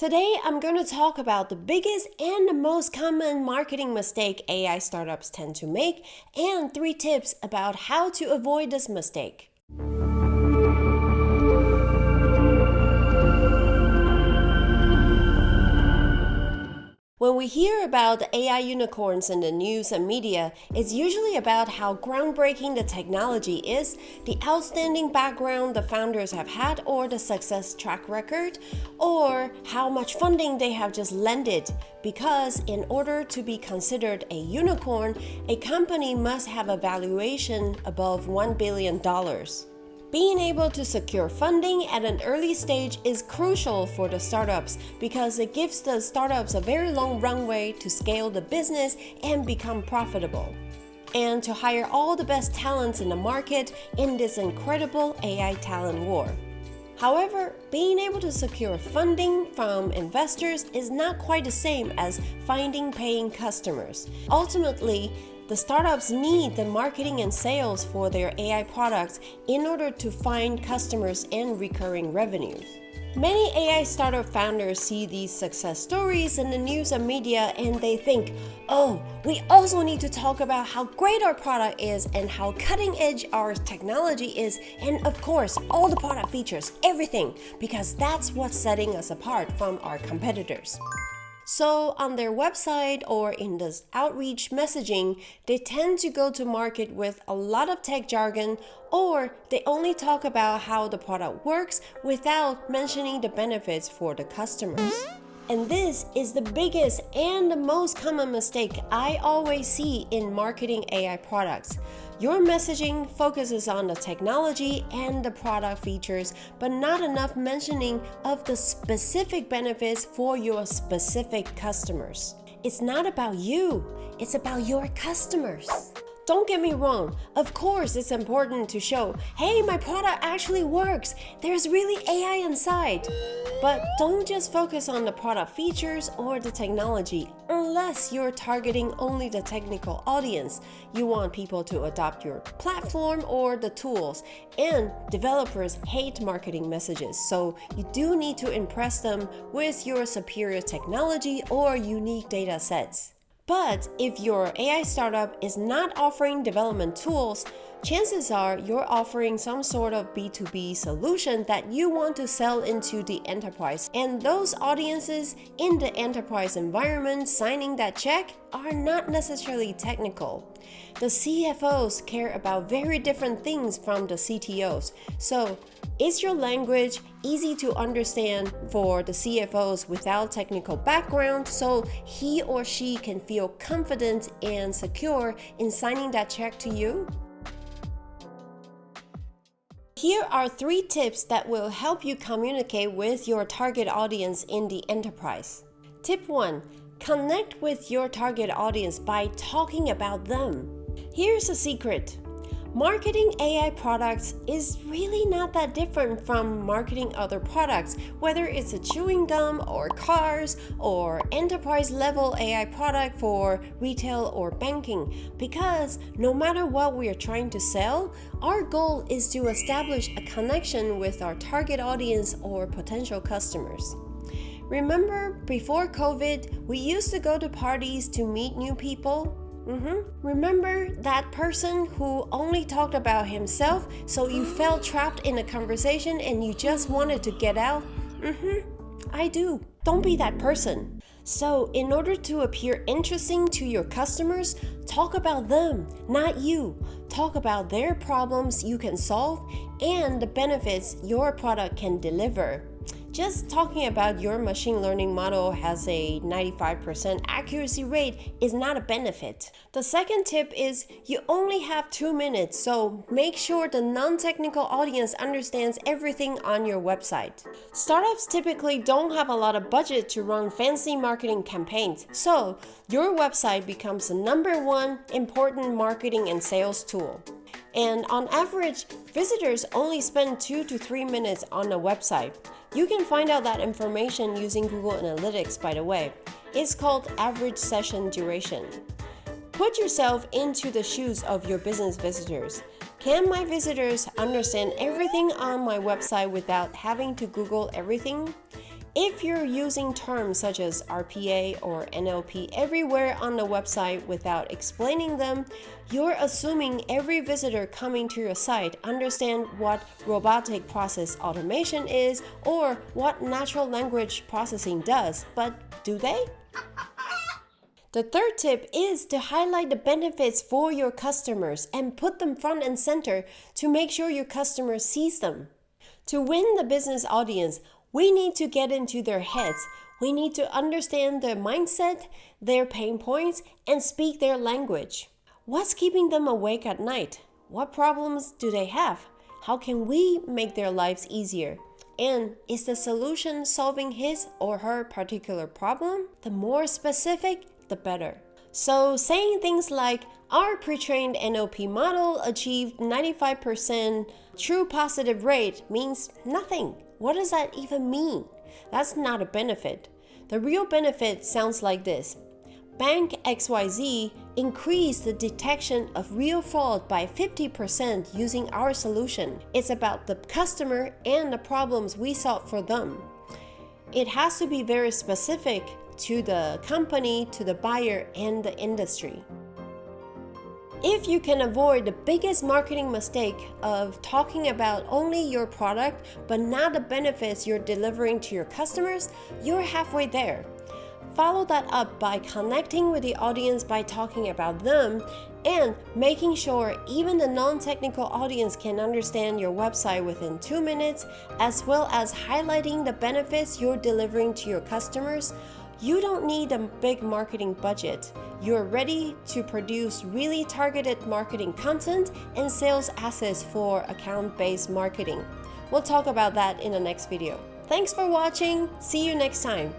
Today, I'm going to talk about the biggest and the most common marketing mistake AI startups tend to make, and 3 tips about how to avoid this mistake. When we hear about the AI unicorns in the news and media, it's usually about how groundbreaking the technology is, the outstanding background the founders have had or the success track record, or how much funding they have just lended. Because in order to be considered a unicorn, a company must have a valuation above $1 billion. Being able to secure funding at an early stage is crucial for the startups because it gives the startups a very long runway to scale the business and become profitable, and to hire all the best talents in the market in this incredible AI talent war. However, being able to secure funding from investors is not quite the same as finding paying customers. Ultimately, the startups need the marketing and sales for their AI products in order to find customers and recurring revenues. Many AI startup founders see these success stories in the news and media and they think, oh, we also need to talk about how great our product is and how cutting edge our technology is, and of course, all the product features, everything, because that's what's setting us apart from our competitors. So on their website or in this outreach messaging, they tend to go to market with a lot of tech jargon, or they only talk about how the product works without mentioning the benefits for the customers. And this is the biggest and the most common mistake I always see in marketing AI products. Your messaging focuses on the technology and the product features, but not enough mentioning of the specific benefits for your specific customers. It's not about you, it's about your customers. Don't get me wrong, of course it's important to show, hey, my product actually works, there's really AI inside. But don't just focus on the product features or the technology unless you're targeting only the technical audience. You want people to adopt your platform or the tools, and developers hate marketing messages, so you do need to impress them with your superior technology or unique data sets. But if your AI startup is not offering development tools, chances are you're offering some sort of B2B solution that you want to sell into the enterprise. And those audiences in the enterprise environment signing that check are not necessarily technical. The CFOs care about very different things from the CTOs. So, is your language easy to understand for the CFOs without technical background so he or she can feel confident and secure in signing that check to you? Here are 3 tips that will help you communicate with your target audience in the enterprise. Tip 1. Connect with your target audience by talking about them. Here's a secret. Marketing AI products is really not that different from marketing other products, whether it's a chewing gum or cars or enterprise level AI product for retail or banking, because no matter what we are trying to sell, our goal is to establish a connection with our target audience or potential customers. Remember, before COVID, we used to go to parties to meet new people? Remember that person who only talked about himself, so you felt trapped in a conversation and you just wanted to get out? I do. Don't be that person. So, in order to appear interesting to your customers, talk about them, not you. Talk about their problems you can solve and the benefits your product can deliver. Just talking about your machine learning model has a 95% accuracy rate is not a benefit. The second tip is you only have 2 minutes, so make sure the non-technical audience understands everything on your website. Startups typically don't have a lot of budget to run fancy marketing campaigns, so your website becomes the #1 important marketing and sales tool. And on average, visitors only spend 2 to 3 minutes on a website. You can find out that information using Google Analytics, by the way. It's called average session duration. Put yourself into the shoes of your business visitors. Can my visitors understand everything on my website without having to Google everything? If you're using terms such as RPA or NLP everywhere on the website without explaining them, you're assuming every visitor coming to your site understands what robotic process automation is or what natural language processing does, but do they? The third tip is to highlight the benefits for your customers and put them front and center to make sure your customer sees them. To win the business audience, we need to get into their heads. We need to understand their mindset, their pain points, and speak their language. What's keeping them awake at night? What problems do they have? How can we make their lives easier? And is the solution solving his or her particular problem? The more specific, the better. So saying things like, our pre-trained NLP model achieved 95% true positive rate means nothing. What does that even mean? That's not a benefit. The real benefit sounds like this. Bank XYZ increased the detection of real fraud by 50% using our solution. It's about the customer and the problems we solve for them. It has to be very specific to the company, to the buyer, and the industry. If you can avoid the biggest marketing mistake of talking about only your product but not the benefits you're delivering to your customers, you're halfway there. Follow that up by connecting with the audience by talking about them and making sure even the non-technical audience can understand your website within 2 minutes, as well as highlighting the benefits you're delivering to your customers. You don't need a big marketing budget. You're ready to produce really targeted marketing content and sales assets for account-based marketing. We'll talk about that in the next video. Thanks for watching. See you next time.